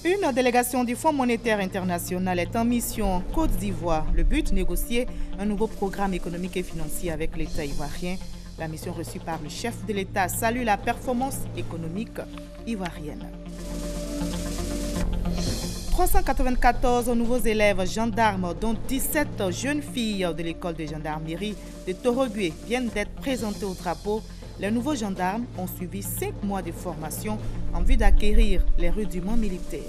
Une délégation du Fonds monétaire international est en mission en Côte d'Ivoire. Le but, négocier un nouveau programme économique et financier avec l'État ivoirien. La mission reçue par le chef de l'État salue la performance économique ivoirienne. 394 nouveaux élèves gendarmes, dont 17 jeunes filles de l'école de gendarmerie de Torogué, viennent d'être présentés au drapeau. Les nouveaux gendarmes ont suivi 5 mois de formation en vue d'acquérir les rudiments militaires.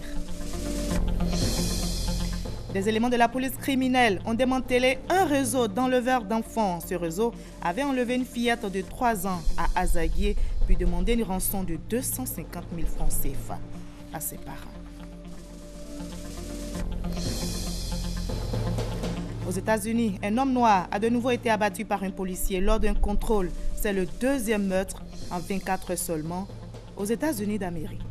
Des éléments de la police criminelle ont démantelé un réseau d'enleveurs d'enfants. Ce réseau avait enlevé une fillette de 3 ans à Azaguié, puis demandé une rançon de 250 000 francs CFA à ses parents. Aux États-Unis, un homme noir a de nouveau été abattu par un policier lors d'un contrôle. C'est le 2e meurtre en 24 heures seulement aux États-Unis d'Amérique.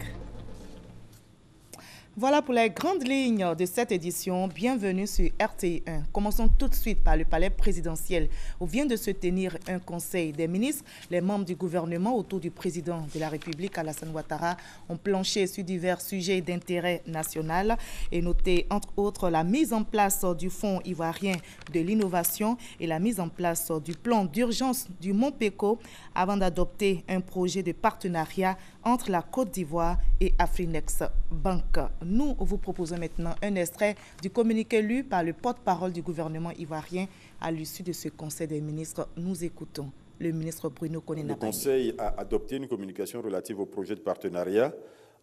Voilà pour les grandes lignes de cette édition. Bienvenue sur RTI1. Commençons tout de suite par le palais présidentiel où vient de se tenir un conseil des ministres. Les membres du gouvernement autour du président de la République, Alassane Ouattara, ont planché sur divers sujets d'intérêt national et noté entre autres la mise en place du Fonds ivoirien de l'innovation et la mise en place du plan d'urgence du Mont Péco avant d'adopter un projet de partenariat entre la Côte d'Ivoire et Afrinex Bank. Nous vous proposons maintenant un extrait du communiqué lu par le porte-parole du gouvernement ivoirien à l'issue de ce conseil des ministres. Nous écoutons le ministre Bruno Konena. Le conseil a adopté une communication relative au projet de partenariat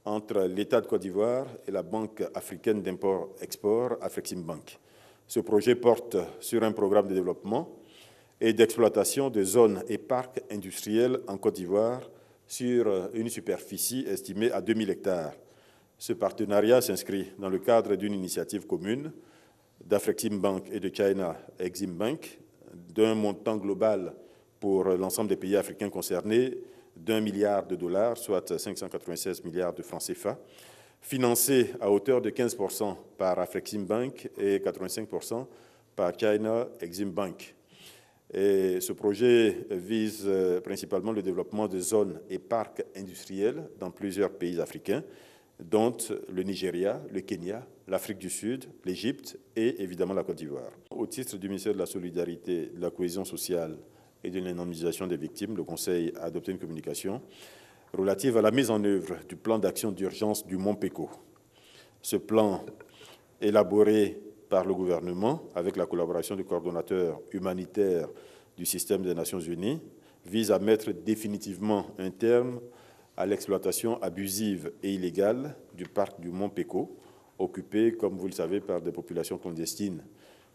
entre l'État de Côte d'Ivoire et la Banque africaine d'import-export, Afreximbank. Ce projet porte sur un programme de développement et d'exploitation de zones et parcs industriels en Côte d'Ivoire sur une superficie estimée à 2000 hectares. Ce partenariat s'inscrit dans le cadre d'une initiative commune d'Afreximbank et de China Exim Bank d'un montant global pour l'ensemble des pays africains concernés d'1 milliard de dollars, soit 596 milliards de francs CFA, financé à hauteur de 15% par Afreximbank et 85% par China Exim Bank. Et ce projet vise principalement le développement de zones et parcs industriels dans plusieurs pays africains, dont le Nigeria, le Kenya, l'Afrique du Sud, l'Égypte et évidemment la Côte d'Ivoire. Au titre du ministère de la Solidarité, de la Cohésion sociale et de l'indemnisation des victimes, le Conseil a adopté une communication relative à la mise en œuvre du plan d'action d'urgence du Mont Péco. Ce plan, élaboré par le gouvernement avec la collaboration du coordonnateur humanitaire du système des Nations Unies, vise à mettre définitivement un terme à l'exploitation abusive et illégale du parc du Mont Péco, occupé, comme vous le savez, par des populations clandestines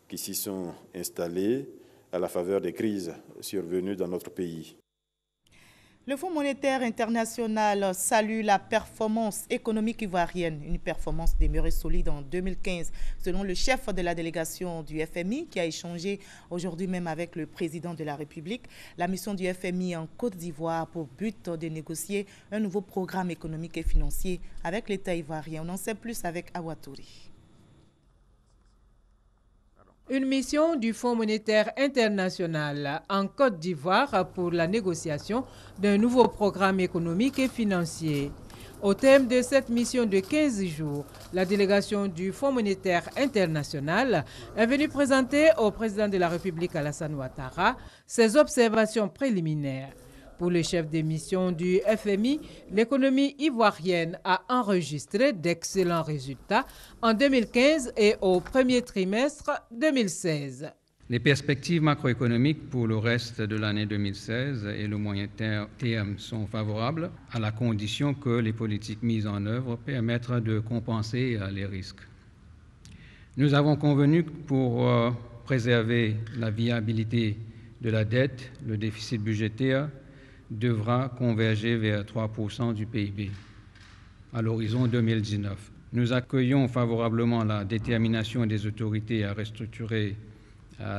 qui s'y sont installées à la faveur des crises survenues dans notre pays. Le Fonds monétaire international salue la performance économique ivoirienne, une performance demeurée solide en 2015, selon le chef de la délégation du FMI qui a échangé aujourd'hui même avec le président de la République. La mission du FMI en Côte d'Ivoire pour but de négocier un nouveau programme économique et financier avec l'État ivoirien. On en sait plus avec Awatouri. Une mission du Fonds monétaire international en Côte d'Ivoire pour la négociation d'un nouveau programme économique et financier. Au thème de cette mission de 15 jours, la délégation du Fonds monétaire international est venue présenter au président de la République Alassane Ouattara ses observations préliminaires. Pour le chef des missions du FMI, l'économie ivoirienne a enregistré d'excellents résultats en 2015 et au premier trimestre 2016. Les perspectives macroéconomiques pour le reste de l'année 2016 et le moyen terme sont favorables à la condition que les politiques mises en œuvre permettent de compenser les risques. Nous avons convenu pour préserver la viabilité de la dette, le déficit budgétaire devra converger vers 3% du PIB à l'horizon 2019. Nous accueillons favorablement la détermination des autorités à restructurer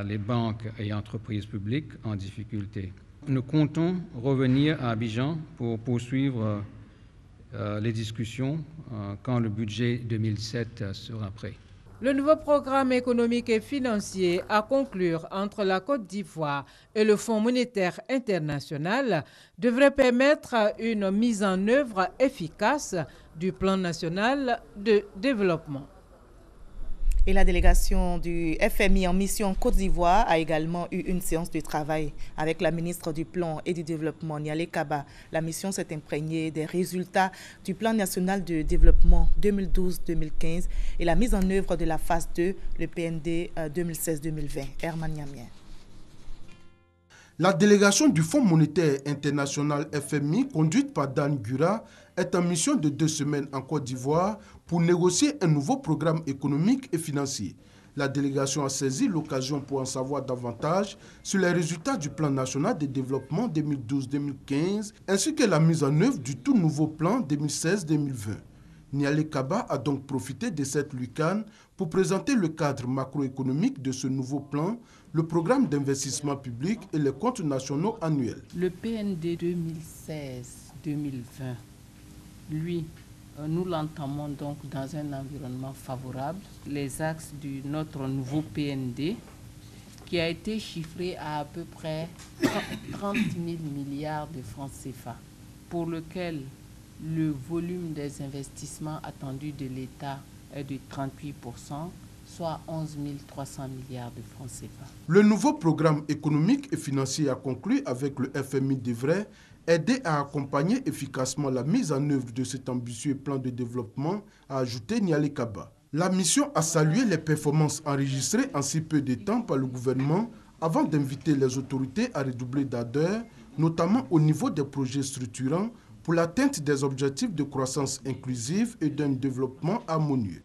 les banques et entreprises publiques en difficulté. Nous comptons revenir à Abidjan pour poursuivre les discussions quand le budget 2017 sera prêt. Le nouveau programme économique et financier à conclure entre la Côte d'Ivoire et le Fonds monétaire international devrait permettre une mise en œuvre efficace du plan national de développement. Et la délégation du FMI en mission Côte d'Ivoire a également eu une séance de travail avec la ministre du Plan et du Développement, Nialé Kaba. La mission s'est imprégnée des résultats du Plan national de développement 2012-2015 et la mise en œuvre de la phase 2, le PND 2016-2020. Herman Niamien. La délégation du Fonds monétaire international FMI, conduite par Dan Gura, est en mission de 2 semaines en Côte d'Ivoire pour négocier un nouveau programme économique et financier. La délégation a saisi l'occasion pour en savoir davantage sur les résultats du plan national de développement 2012-2015 ainsi que la mise en œuvre du tout nouveau plan 2016-2020. Nialé Kaba a donc profité de cette lucane pour présenter le cadre macroéconomique de ce nouveau plan, le programme d'investissement public et les comptes nationaux annuels. Le PND 2016-2020, lui, nous l'entamons donc dans un environnement favorable. Les axes de notre nouveau PND, qui a été chiffré à peu près 30 000 milliards de francs CFA, pour lequel le volume des investissements attendus de l'État est de 38%, soit 11 300 milliards de francs CFA. Le nouveau programme économique et financier a conclu avec le FMI devrait aider à accompagner efficacement la mise en œuvre de cet ambitieux plan de développement, a ajouté Nialé Kaba. La mission a salué les performances enregistrées en si peu de temps par le gouvernement avant d'inviter les autorités à redoubler d'ardeur, notamment au niveau des projets structurants pour l'atteinte des objectifs de croissance inclusive et d'un développement harmonieux.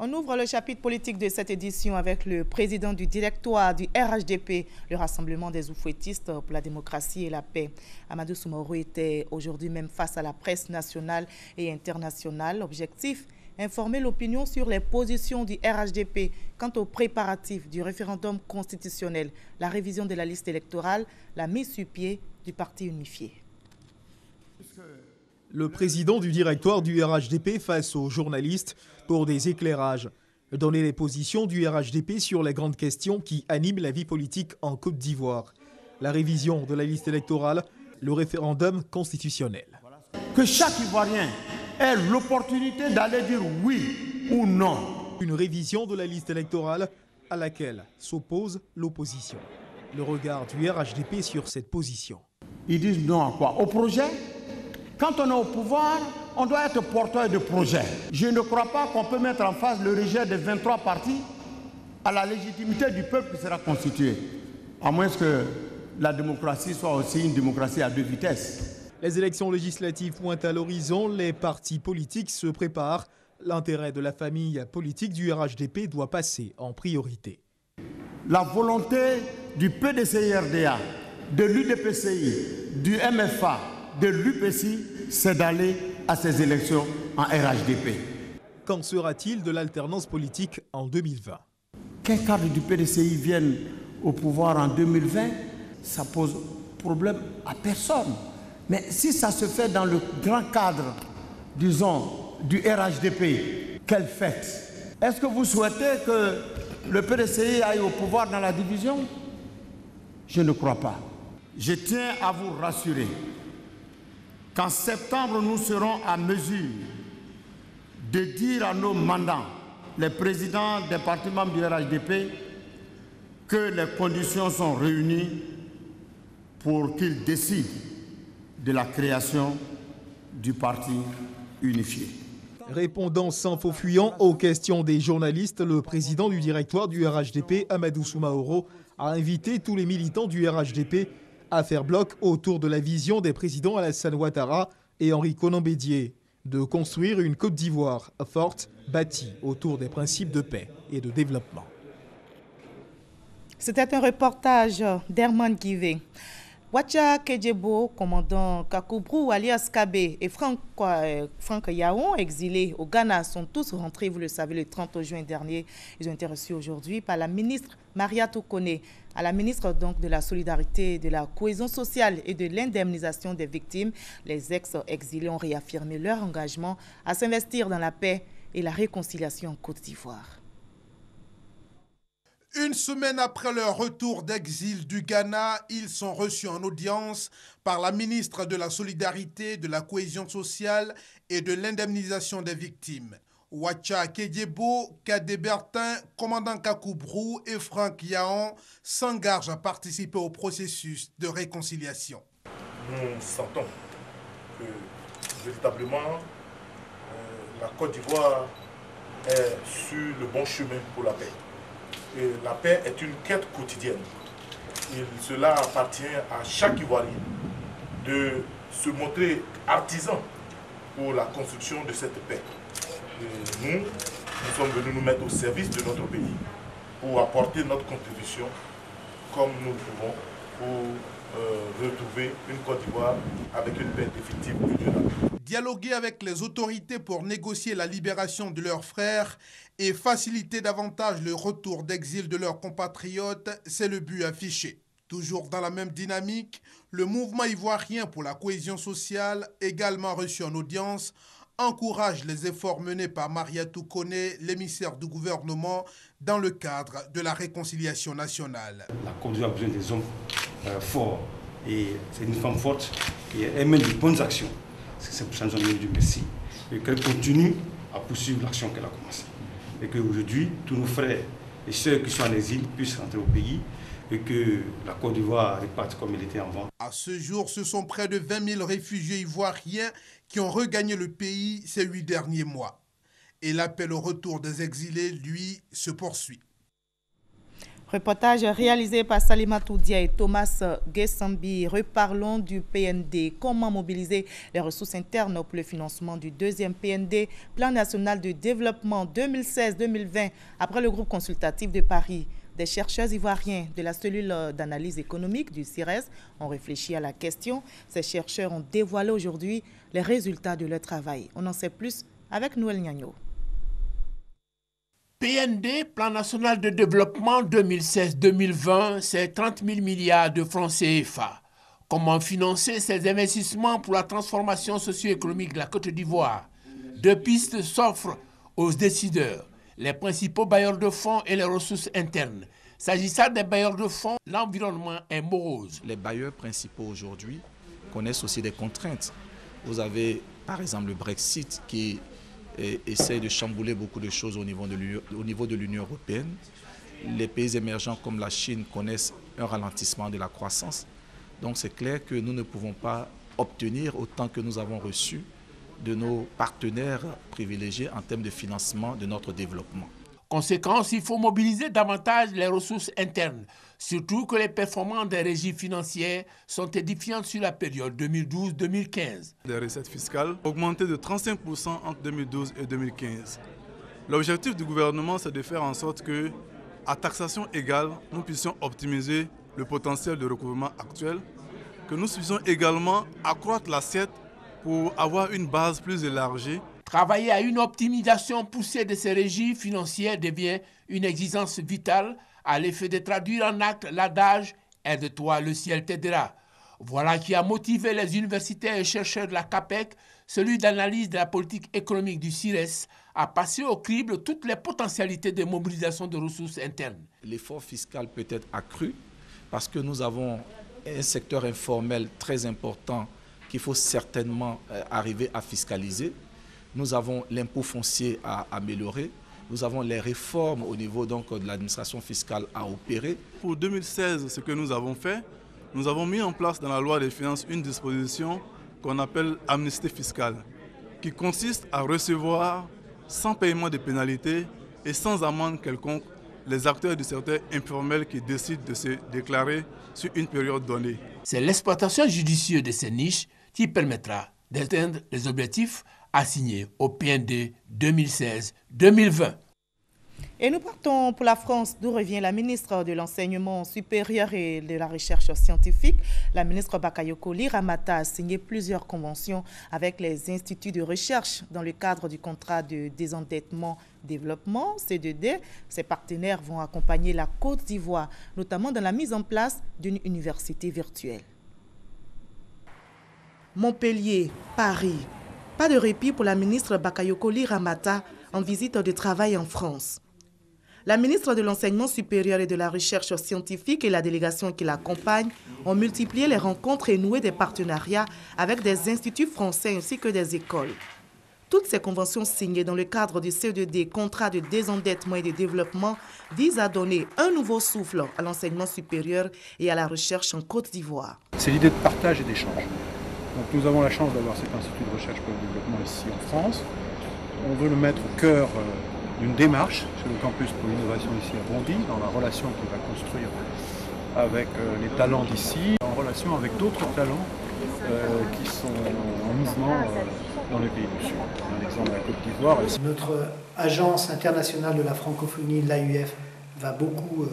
On ouvre le chapitre politique de cette édition avec le président du directoire du RHDP, le Rassemblement des oufouettistes pour la démocratie et la paix. Amadou Soumaoro était aujourd'hui même face à la presse nationale et internationale. Objectif, informer l'opinion sur les positions du RHDP quant aux préparatifs du référendum constitutionnel, la révision de la liste électorale, la mise sur pied du parti unifié. Le président du directoire du RHDP face aux journalistes pour des éclairages. Donner les positions du RHDP sur les grandes questions qui animent la vie politique en Côte d'Ivoire. La révision de la liste électorale, le référendum constitutionnel. Que chaque Ivoirien ait l'opportunité d'aller dire oui ou non. Une révision de la liste électorale à laquelle s'oppose l'opposition. Le regard du RHDP sur cette position. Ils disent non à quoi? Au projet? Quand on est au pouvoir, on doit être porteur de projet. Je ne crois pas qu'on peut mettre en face le rejet des 23 partis à la légitimité du peuple qui sera constitué. À moins que la démocratie soit aussi une démocratie à 2 vitesses. Les élections législatives pointent à l'horizon, les partis politiques se préparent. L'intérêt de la famille politique du RHDP doit passer en priorité. La volonté du PDCI-RDA, de l'UDPCI, du MFA, de l'UPCI, c'est d'aller à ces élections en RHDP. Qu'en sera-t-il de l'alternance politique en 2020? Qu'un cadre du PDCI vienne au pouvoir en 2020, ça pose problème à personne. Mais si ça se fait dans le grand cadre, disons, du RHDP, quelle fête? Est-ce que vous souhaitez que le PDCI aille au pouvoir dans la division? Je ne crois pas. Je tiens à vous rassurer qu'en septembre, nous serons à mesure de dire à nos mandants, les présidents des partis membres du RHDP, que les conditions sont réunies pour qu'ils décident de la création du parti unifié. Répondant sans faux fuyant aux questions des journalistes, le président du directoire du RHDP, Amadou Soumaoro, a invité tous les militants du RHDP à faire bloc autour de la vision des présidents Alassane Ouattara et Henri Konan Bédié, de construire une Côte d'Ivoire forte, bâtie autour des principes de paix et de développement. C'était un reportage d'Herman Guivé. Wacha Kedjebo, commandant Kakoubrou alias Kabé et Franck Yaon, exilés au Ghana, sont tous rentrés, vous le savez, le 30 juin dernier. Ils ont été reçus aujourd'hui par la ministre Maria Tokone. À la ministre donc de la Solidarité, de la Cohésion sociale et de l'indemnisation des victimes, les ex-exilés ont réaffirmé leur engagement à s'investir dans la paix et la réconciliation en Côte d'Ivoire. Une semaine après leur retour d'exil du Ghana, ils sont reçus en audience par la ministre de la Solidarité, de la Cohésion sociale et de l'indemnisation des victimes. Wacha Kedjebo, Kadé Bertin, commandant Kakoubrou et Franck Yaon s'engagent à participer au processus de réconciliation. Nous sentons que véritablement la Côte d'Ivoire est sur le bon chemin pour la paix. Et la paix est une quête quotidienne. Cela appartient à chaque Ivoirien de se montrer artisan pour la construction de cette paix. Et nous sommes venus nous mettre au service de notre pays pour apporter notre contribution comme nous le pouvons pour retrouver une Côte d'Ivoire avec une paix définitive et durable. Dialoguer avec les autorités pour négocier la libération de leurs frères et faciliter davantage le retour d'exil de leurs compatriotes, c'est le but affiché. Toujours dans la même dynamique, le mouvement ivoirien pour la cohésion sociale, également reçu en audience, encourage les efforts menés par Mariatou Koné, l'émissaire du gouvernement, dans le cadre de la réconciliation nationale. La Côte d'Ivoire a besoin des hommes forts et c'est une femme forte qui mène de bonnes actions. C'est pour ça que nous avons dit merci et qu'elle continue à poursuivre l'action qu'elle a commencée. Et qu'aujourd'hui, tous nos frères et ceux qui sont en exil puissent rentrer au pays et que la Côte d'Ivoire reparte comme elle était avant. À ce jour, ce sont près de 20 000 réfugiés ivoiriens qui ont regagné le pays ces 8 derniers mois. Et l'appel au retour des exilés, lui, se poursuit. Reportage réalisé par Salima Toudia et Thomas Gessambi. Reparlons du PND. Comment mobiliser les ressources internes pour le financement du deuxième PND, Plan national de développement 2016-2020, après le groupe consultatif de Paris. Des chercheurs ivoiriens de la cellule d'analyse économique du CIRES ont réfléchi à la question. Ces chercheurs ont dévoilé aujourd'hui les résultats de leur travail. On en sait plus avec Noël Nyagno. PND, Plan national de développement 2016-2020, c'est 30 000 milliards de francs CFA. Comment financer ces investissements pour la transformation socio-économique de la Côte d'Ivoire? 2 pistes s'offrent aux décideurs, les principaux bailleurs de fonds et les ressources internes. S'agissant des bailleurs de fonds, l'environnement est morose. Les bailleurs principaux aujourd'hui connaissent aussi des contraintes. Vous avez par exemple le Brexit qui essaie de chambouler beaucoup de choses au niveau de l'Union européenne. Les pays émergents comme la Chine connaissent un ralentissement de la croissance. Donc c'est clair que nous ne pouvons pas obtenir autant que nous avons reçu de nos partenaires privilégiés en termes de financement de notre développement. Conséquence, il faut mobiliser davantage les ressources internes, surtout que les performances des régies financières sont édifiantes sur la période 2012-2015. Les recettes fiscales ont augmenté de 35% entre 2012 et 2015. L'objectif du gouvernement, c'est de faire en sorte que, à taxation égale, nous puissions optimiser le potentiel de recouvrement actuel, que nous puissions également accroître l'assiette pour avoir une base plus élargie. Travailler à une optimisation poussée de ces régies financières devient une exigence vitale à l'effet de traduire en actes l'adage « Aide-toi, le ciel t'aidera ». Voilà qui a motivé les universitaires et chercheurs de la CAPEC, celui d'analyse de la politique économique du CIRES, à passer au crible toutes les potentialités de mobilisation de ressources internes. L'effort fiscal peut être accru parce que nous avons un secteur informel très important qu'il faut certainement arriver à fiscaliser. Nous avons l'impôt foncier à améliorer. Nous avons les réformes au niveau donc, de l'administration fiscale à opérer. Pour 2016, ce que nous avons fait, nous avons mis en place dans la loi des finances une disposition qu'on appelle amnistie fiscale, qui consiste à recevoir sans paiement de pénalités et sans amende quelconque les acteurs du secteur informel qui décident de se déclarer sur une période donnée. C'est l'exploitation judicieuse de ces niches qui permettra d'atteindre les objectifs assignés au PND 2016-2020. Et nous partons pour la France, d'où revient la ministre de l'Enseignement supérieur et de la Recherche scientifique. La ministre Bakayoko Liramata a signé plusieurs conventions avec les instituts de recherche dans le cadre du contrat de désendettement-développement, C2D. Ces partenaires vont accompagner la Côte d'Ivoire, notamment dans la mise en place d'une université virtuelle. Montpellier, Paris, Pas de répit pour la ministre Bakayoko Ly Ramata en visite de travail en France. La ministre de l'Enseignement supérieur et de la Recherche scientifique et la délégation qui l'accompagne ont multiplié les rencontres et noué des partenariats avec des instituts français ainsi que des écoles. Toutes ces conventions signées dans le cadre du CE2D, contrat de désendettement et de développement, visent à donner un nouveau souffle à l'enseignement supérieur et à la recherche en Côte d'Ivoire. C'est l'idée de partage et d'échange. Donc nous avons la chance d'avoir cet institut de recherche pour le développement ici en France. On veut le mettre au cœur d'une démarche sur le campus pour l'innovation ici à Bondy, dans la relation qu'il va construire avec les talents d'ici, en relation avec d'autres talents qui sont en mouvement dans les pays du Sud. Un exemple, la Côte d'Ivoire. Notre agence internationale de la francophonie, l'AUF, va beaucoup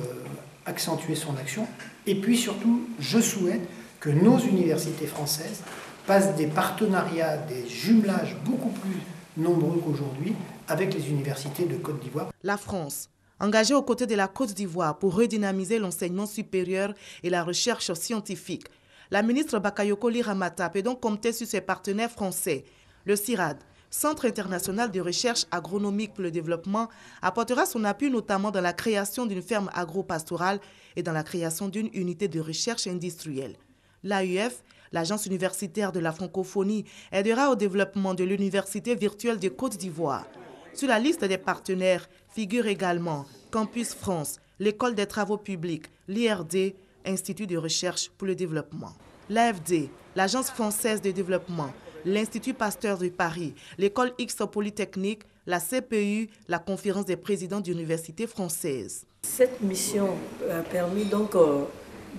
accentuer son action. Et puis surtout, je souhaite que nos universités françaises passent des partenariats, des jumelages beaucoup plus nombreux qu'aujourd'hui avec les universités de Côte d'Ivoire. La France, engagée aux côtés de la Côte d'Ivoire pour redynamiser l'enseignement supérieur et la recherche scientifique. La ministre Bakayoko Ly Ramata peut donc compter sur ses partenaires français. Le CIRAD, Centre international de recherche agronomique pour le développement, apportera son appui notamment dans la création d'une ferme agro-pastorale et dans la création d'une unité de recherche industrielle. L'AUF, l'Agence universitaire de la francophonie, aidera au développement de l'Université virtuelle de Côte d'Ivoire. Sur la liste des partenaires figurent également Campus France, l'École des travaux publics, l'IRD, Institut de recherche pour le développement. L'AFD, l'Agence française de développement, l'Institut Pasteur de Paris, l'École X Polytechnique, la CPU, la Conférence des présidents d'universités françaises. Cette mission a permis donc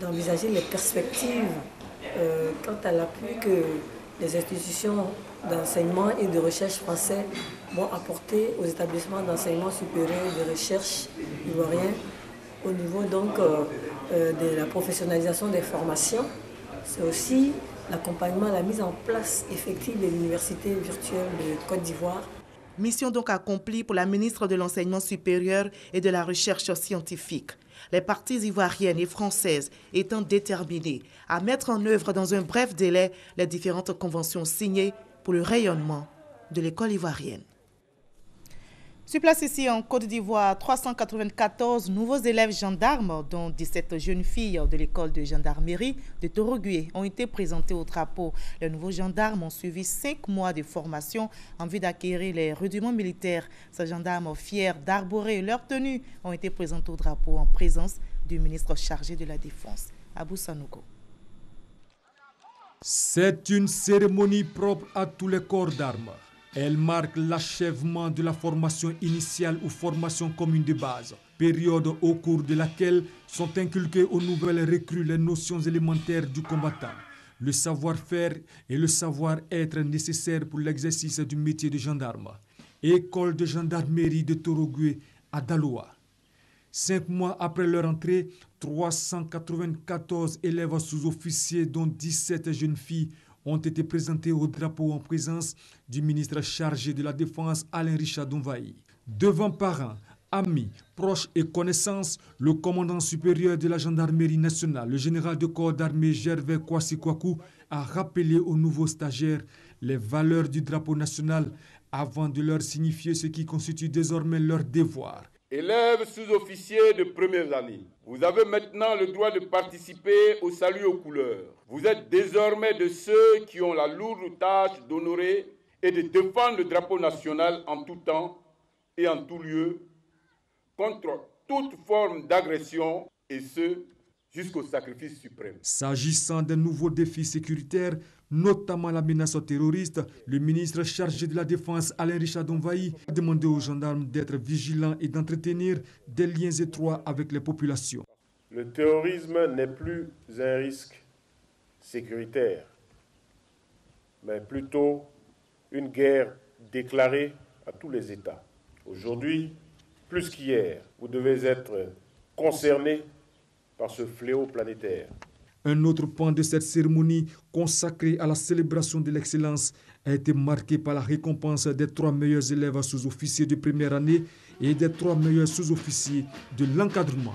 d'envisager les perspectives quant à l'appui que les institutions d'enseignement et de recherche français vont apporter aux établissements d'enseignement supérieur et de recherche ivoiriens au niveau donc de la professionnalisation des formations. C'est aussi l'accompagnement, la mise en place effective de l'université virtuelle de Côte d'Ivoire. Mission donc accomplie pour la ministre de l'Enseignement supérieur et de la Recherche scientifique. Les parties ivoiriennes et françaises étant déterminées à mettre en œuvre dans un bref délai les différentes conventions signées pour le rayonnement de l'école ivoirienne. Sur place ici en Côte d'Ivoire, 394 nouveaux élèves gendarmes, dont 17 jeunes filles de l'école de gendarmerie de Torogué, ont été présentés au drapeau. Les nouveaux gendarmes ont suivi 5 mois de formation en vue d'acquérir les rudiments militaires. Ces gendarmes fiers d'arborer leur tenue ont été présentés au drapeau en présence du ministre chargé de la Défense, Abou Sanogo. C'est une cérémonie propre à tous les corps d'armes. Elle marque l'achèvement de la formation initiale ou formation commune de base, période au cours de laquelle sont inculquées aux nouvelles recrues les notions élémentaires du combattant, le savoir-faire et le savoir-être nécessaires pour l'exercice du métier de gendarme. École de gendarmerie de Torogué à Daloa. 5 mois après leur entrée, 394 élèves sous-officiers, dont 17 jeunes filles, ont été présentés au drapeau en présence du ministre chargé de la Défense, Alain Richard Donvaï. Devant parents, amis, proches et connaissances, le commandant supérieur de la gendarmerie nationale, le général de corps d'armée Gervais Kwasi Kwaku, a rappelé aux nouveaux stagiaires les valeurs du drapeau national avant de leur signifier ce qui constitue désormais leur devoir. Élèves sous-officiers de première année, vous avez maintenant le droit de participer au salut aux couleurs. Vous êtes désormais de ceux qui ont la lourde tâche d'honorer et de défendre le drapeau national en tout temps et en tout lieu contre toute forme d'agression, et ce, jusqu'au sacrifice suprême. S'agissant des nouveaux défis sécuritaires, notamment la menace terroriste, le ministre chargé de la Défense, Alain Richard Donvaï, a demandé aux gendarmes d'être vigilants et d'entretenir des liens étroits avec les populations. Le terrorisme n'est plus un risque sécuritaire, mais plutôt une guerre déclarée à tous les États. Aujourd'hui, plus qu'hier, vous devez être concernés par ce fléau planétaire. Un autre point de cette cérémonie, consacrée à la célébration de l'excellence, a été marqué par la récompense des 3 meilleurs élèves sous-officiers de première année et des 3 meilleurs sous-officiers de l'encadrement.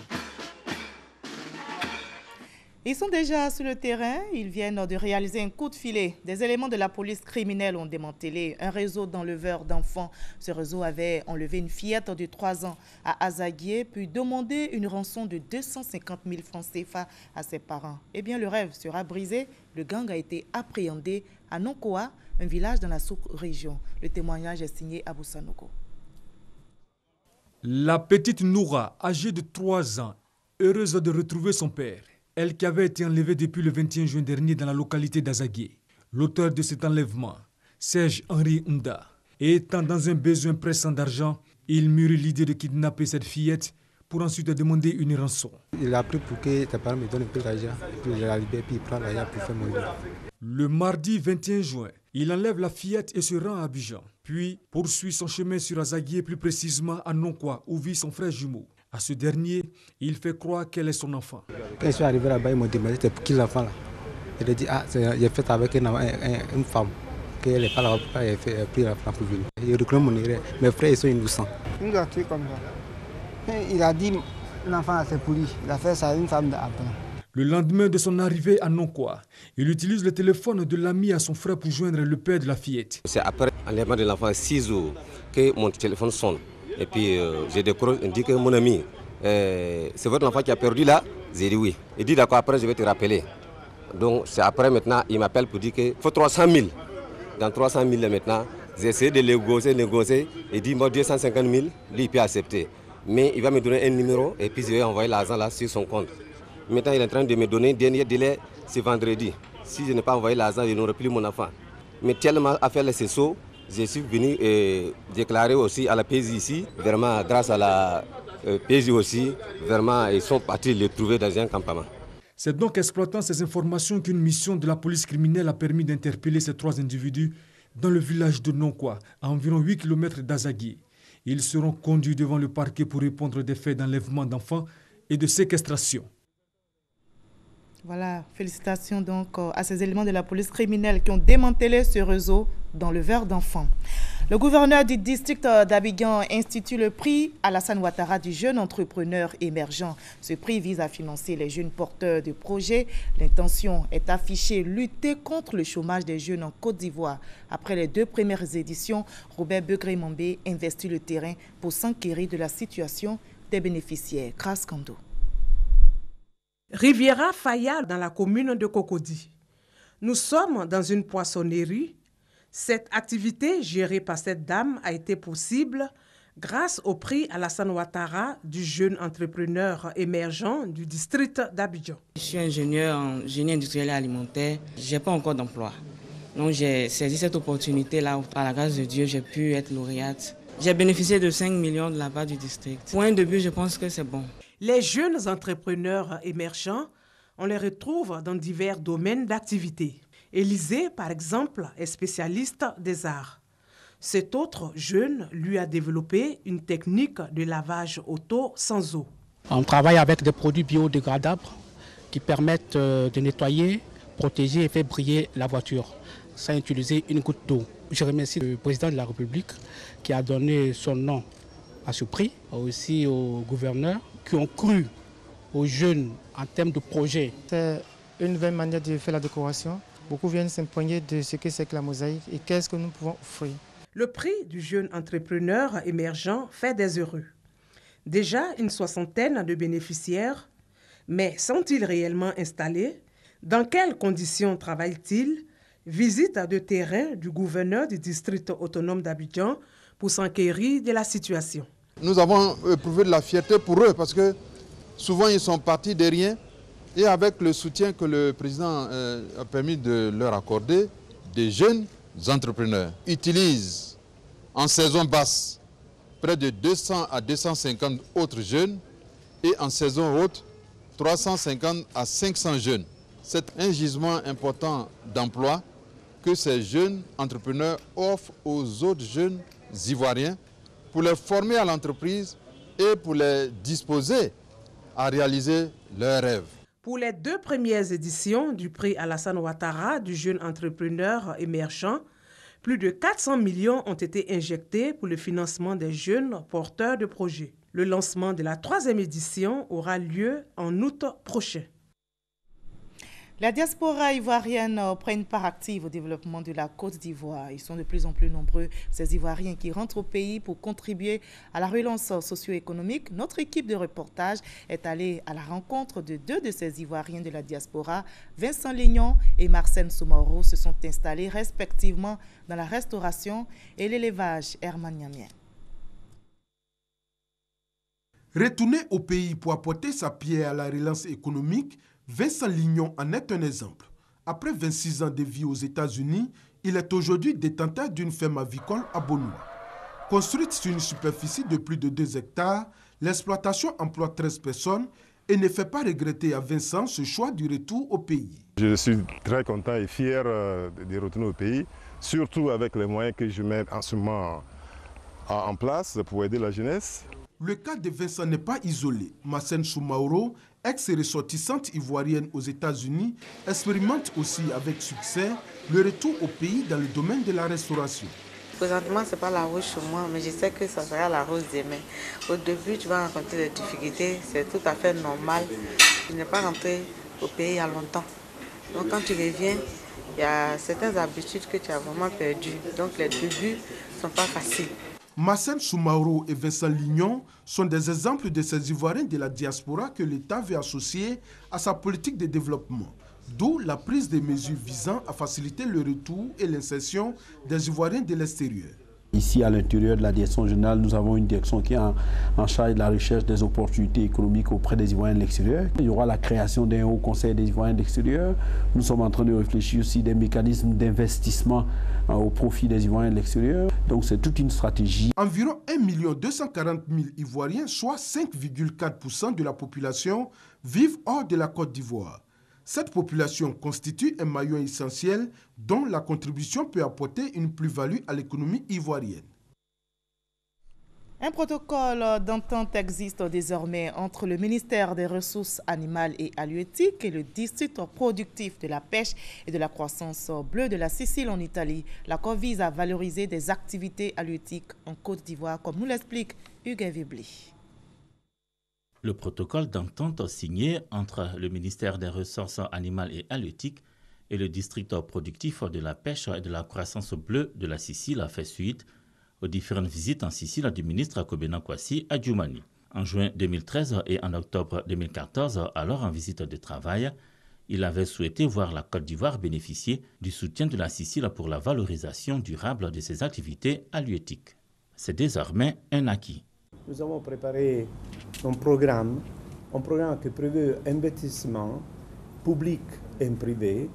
Ils sont déjà sur le terrain. Ils viennent de réaliser un coup de filet. Des éléments de la police criminelle ont démantelé un réseau d'enleveurs d'enfants. Ce réseau avait enlevé une fillette de 3 ans à Azaguié, puis demandé une rançon de 250 000 francs CFA à ses parents. Eh bien, le rêve sera brisé. Le gang a été appréhendé à Nonkoa, un village dans la sous-région. Le témoignage est signé Abou Sanogo. La petite Noura, âgée de 3 ans, heureuse de retrouver son père. Elle qui avait été enlevée depuis le 21 juin dernier dans la localité d'Azaguié. L'auteur de cet enlèvement, Serge Henri Nda, étant dans un besoin pressant d'argent, il mûrit l'idée de kidnapper cette fillette pour ensuite demander une rançon. Il a pris pour que tes parents me donnent un peu d'argent, et puis je la libère, puis il prend l'argent pour faire mon lit. Le mardi 21 juin, il enlève la fillette et se rend à Abidjan, puis poursuit son chemin sur Azaguié, plus précisément à Nonkoa, où vit son frère jumeau. À ce dernier, il fait croire qu'elle est son enfant. Quand je suis arrivé là-bas, ils m'ont demandé c'était pour qui l'enfant là. Il a dit j'ai fait avec une femme, qu'elle n'est pas là, pourquoi elle a pris l'enfant pour venir. Il reconnais mon erreur. Mes frères ils sont innocents. Il a tué comme ça. Il a dit l'enfant c'est pour lui. Il a fait ça à une femme d'après. Le lendemain de son arrivée à Nonkoa, il utilise le téléphone de l'ami à son frère pour joindre le père de la fillette. C'est après l'enlèvement de l'enfant 6 jours que mon téléphone sonne. Et puis j'ai décroché, il dit que mon ami, c'est votre enfant qui a perdu là? J'ai dit oui. Il dit d'accord, après je vais te rappeler. Donc c'est après maintenant, il m'appelle pour dire qu'il faut 300 000. Dans 300 000 maintenant, j'ai essayé de négocier. Il dit moi 250 000, lui il peut accepter. Mais il va me donner un numéro et puis je vais envoyer l'argent là sur son compte. Maintenant il est en train de me donner un dernier délai, c'est vendredi. Si je n'ai pas envoyé l'argent, je n'aurai plus mon enfant. Mais tellement à faire les sessions, je suis venu déclarer aussi à la PJ ici, vraiment grâce à la PJ aussi, vraiment ils sont partis le trouver dans un campement. C'est donc exploitant ces informations qu'une mission de la police criminelle a permis d'interpeller ces 3 individus dans le village de Nonkoa, à environ 8 km d'Azaguié. Ils seront conduits devant le parquet pour répondre des faits d'enlèvement d'enfants et de séquestration. Voilà, félicitations donc à ces éléments de la police criminelle qui ont démantelé ce réseau d'enleveurs d'enfants. Le gouverneur du district d'Abidjan institue le prix Alassane Ouattara du jeune entrepreneur émergent. Ce prix vise à financer les jeunes porteurs de projets. L'intention est affichée, lutter contre le chômage des jeunes en Côte d'Ivoire. Après les 2 premières éditions, Robert Begré-Mambé investit le terrain pour s'enquérir de la situation des bénéficiaires. Grâce Kando. Riviera Faya dans la commune de Cocody. Nous sommes dans une poissonnerie. Cette activité gérée par cette dame a été possible grâce au prix Alassane Ouattara du jeune entrepreneur émergent du district d'Abidjan. Je suis ingénieur en génie industriel et alimentaire. Je n'ai pas encore d'emploi. Donc j'ai saisi cette opportunité-là où, par la grâce de Dieu, j'ai pu être lauréate. J'ai bénéficié de 5 millions de la part du district. Pour un début, je pense que c'est bon. Les jeunes entrepreneurs émergents, on les retrouve dans divers domaines d'activité. Élisée, par exemple, est spécialiste des arts. Cet autre jeune lui a développé une technique de lavage auto sans eau. On travaille avec des produits biodégradables qui permettent de nettoyer, protéger et faire briller la voiture sans utiliser une goutte d'eau. Je remercie le président de la République qui a donné son nom à ce prix, aussi au gouverneur qui ont cru aux jeunes en termes de projet. C'est une nouvelle manière de faire la décoration. Beaucoup viennent s'imprégner de ce que c'est que la mosaïque et qu'est-ce que nous pouvons offrir. Le prix du jeune entrepreneur émergent fait des heureux. Déjà une 60aine de bénéficiaires, mais sont-ils réellement installés? Dans quelles conditions travaillent-ils? Visite de terrain du gouverneur du district autonome d'Abidjan pour s'enquérir de la situation. Nous avons éprouvé de la fierté pour eux parce que souvent ils sont partis de rien et avec le soutien que le président a permis de leur accorder, des jeunes entrepreneurs utilisent en saison basse près de 200 à 250 autres jeunes et en saison haute 350 à 500 jeunes. C'est un gisement important d'emploi que ces jeunes entrepreneurs offrent aux autres jeunes Ivoiriens pour les former à l'entreprise et pour les disposer à réaliser leurs rêves. Pour les 2 premières éditions du prix Alassane Ouattara du jeune entrepreneur émergent, plus de 400 millions ont été injectés pour le financement des jeunes porteurs de projets. Le lancement de la 3e édition aura lieu en août prochain. La diaspora ivoirienne prend une part active au développement de la Côte d'Ivoire. Ils sont de plus en plus nombreux, ces Ivoiriens qui rentrent au pays pour contribuer à la relance socio-économique. Notre équipe de reportage est allée à la rencontre de deux de ces Ivoiriens de la diaspora. Vincent Lignon et Marcène Soumaoro se sont installés respectivement dans la restauration et l'élevage hermaniamien. Retourner au pays pour apporter sa pierre à la relance économique, Vincent Lignon en est un exemple. Après 26 ans de vie aux États-Unis, il est aujourd'hui détenteur d'une ferme avicole à Bonoua. Construite sur une superficie de plus de 2 hectares, l'exploitation emploie 13 personnes et ne fait pas regretter à Vincent ce choix du retour au pays. Je suis très content et fier de retourner au pays, surtout avec les moyens que je mets en ce moment en place pour aider la jeunesse. Le cas de Vincent n'est pas isolé. Marcène Soumaoro, ex-ressortissante ivoirienne aux États-Unis, expérimente aussi avec succès le retour au pays dans le domaine de la restauration. Présentement, ce n'est pas la rose chez moi, mais je sais que ça sera la rose demain. Au début, tu vas rencontrer des difficultés, c'est tout à fait normal. Tu n'es pas rentré au pays il y a longtemps. Donc quand tu reviens, il y a certaines habitudes que tu as vraiment perdues. Donc les débuts ne sont pas faciles. Marcène Soumaoro et Vincent Lignon sont des exemples de ces Ivoiriens de la diaspora que l'État veut associer à sa politique de développement. D'où la prise de mesures visant à faciliter le retour et l'insertion des Ivoiriens de l'extérieur. Ici, à l'intérieur de la direction générale, nous avons une direction qui est en charge de la recherche des opportunités économiques auprès des Ivoiriens de l'extérieur. Il y aura la création d'un haut conseil des Ivoiriens de l'extérieur. Nous sommes en train de réfléchir aussi des mécanismes d'investissement au profit des Ivoiriens de l'extérieur. Donc c'est toute une stratégie. Environ 1 240 000 Ivoiriens, soit 5,4% de la population, vivent hors de la Côte d'Ivoire. Cette population constitue un maillon essentiel dont la contribution peut apporter une plus-value à l'économie ivoirienne. Un protocole d'entente existe désormais entre le ministère des Ressources animales et halieutiques et le district productif de la pêche et de la croissance bleue de la Sicile en Italie. L'accord vise à valoriser des activités halieutiques en Côte d'Ivoire, comme nous l'explique Hugues Vibli. Le protocole d'entente signé entre le ministère des Ressources animales et halieutiques et le district productif de la pêche et de la croissance bleue de la Sicile a fait suite aux différentes visites en Sicile du ministre Kobena Kwasi Adjumani. En juin 2013 et en octobre 2014, alors en visite de travail, il avait souhaité voir la Côte d'Ivoire bénéficier du soutien de la Sicile pour la valorisation durable de ses activités halieutiques. C'est désormais un acquis. Nous avons préparé un programme qui prévoit un investissement public et privé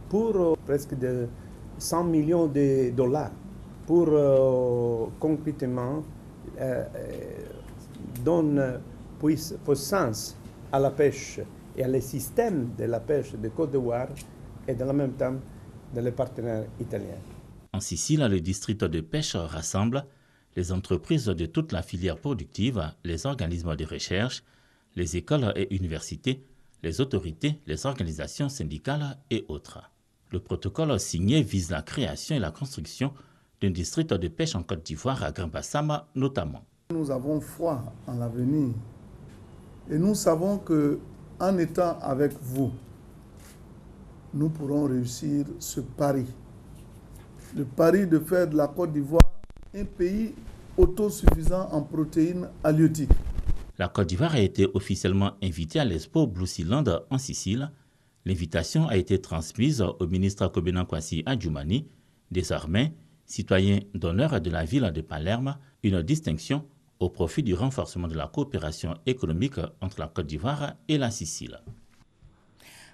pour presque de 100 millions de dollars pour concrètement donner puissance à la pêche et à les systèmes de la pêche de Côte d'Ivoire et dans le même temps dans les partenaires italiens. En Sicile, le district de pêche rassemble les entreprises de toute la filière productive, les organismes de recherche, les écoles et universités, les autorités, les organisations syndicales et autres. Le protocole signé vise la création et la construction d'un district de pêche en Côte d'Ivoire à Grand Bassam notamment. Nous avons foi en l'avenir et nous savons qu'en étant avec vous, nous pourrons réussir ce pari. Le pari de faire de la Côte d'Ivoire un pays autosuffisant en protéines halieutiques. La Côte d'Ivoire a été officiellement invitée à l'Expo Blue Sealand en Sicile. L'invitation a été transmise au ministre Kobena Kwasi Adjumani, désormais citoyen d'honneur de la ville de Palerme, une distinction au profit du renforcement de la coopération économique entre la Côte d'Ivoire et la Sicile.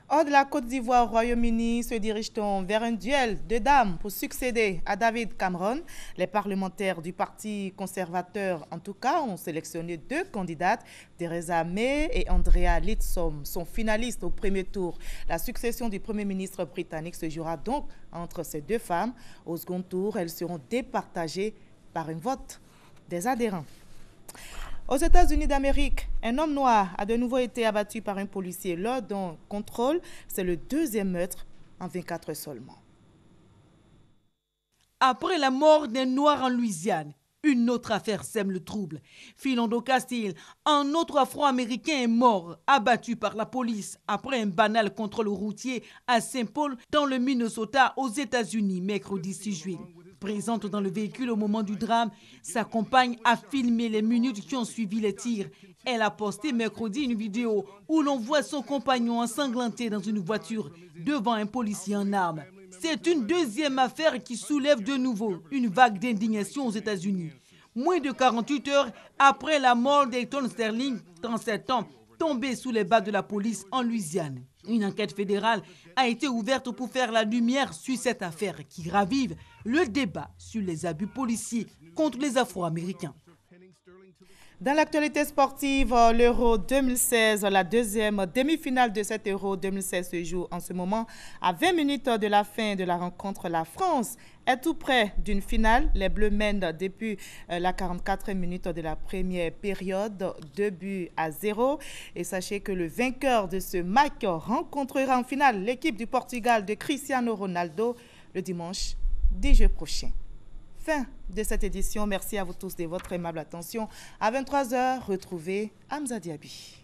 Hors de la Côte d'Ivoire, au Royaume-Uni, se dirige-t-on vers un duel de dames pour succéder à David Cameron. Les parlementaires du Parti conservateur, en tout cas, ont sélectionné 2 candidates. Theresa May et Andrea Leadsom sont finalistes au premier tour. La succession du Premier ministre britannique se jouera donc entre ces 2 femmes. Au second tour, elles seront départagées par un vote des adhérents. Aux États-Unis d'Amérique, un homme noir a de nouveau été abattu par un policier lors d'un contrôle. C'est le 2e meurtre en 24 heures seulement. Après la mort d'un noir en Louisiane, Une autre affaire sème le trouble. Philando Castile, un autre Afro-Américain est mort, abattu par la police après un banal contrôle routier à Saint-Paul, dans le Minnesota, aux États-Unis, mercredi 6 juillet. Présente dans le véhicule au moment du drame, sa compagne a filmé les minutes qui ont suivi les tirs. Elle a posté mercredi une vidéo où l'on voit son compagnon ensanglanté dans une voiture devant un policier en armes. C'est une deuxième affaire qui soulève de nouveau une vague d'indignation aux États-Unis. Moins de 48 heures après la mort d'Ayton Sterling, 37 ans, tombé sous les balles de la police en Louisiane. Une enquête fédérale a été ouverte pour faire la lumière sur cette affaire qui ravive le débat sur les abus policiers contre les Afro-Américains. Dans l'actualité sportive, l'Euro 2016, la deuxième demi-finale de cet Euro 2016 se joue en ce moment. À 20 minutes de la fin de la rencontre, la France est tout près d'une finale. Les Bleus mènent depuis la 44e minute de la première période, 2-0. Et sachez que le vainqueur de ce match rencontrera en finale l'équipe du Portugal de Cristiano Ronaldo le dimanche 10 juillet prochain. Fin de cette édition. Merci à vous tous de votre aimable attention. À 23h, retrouvez Hamza Diaby.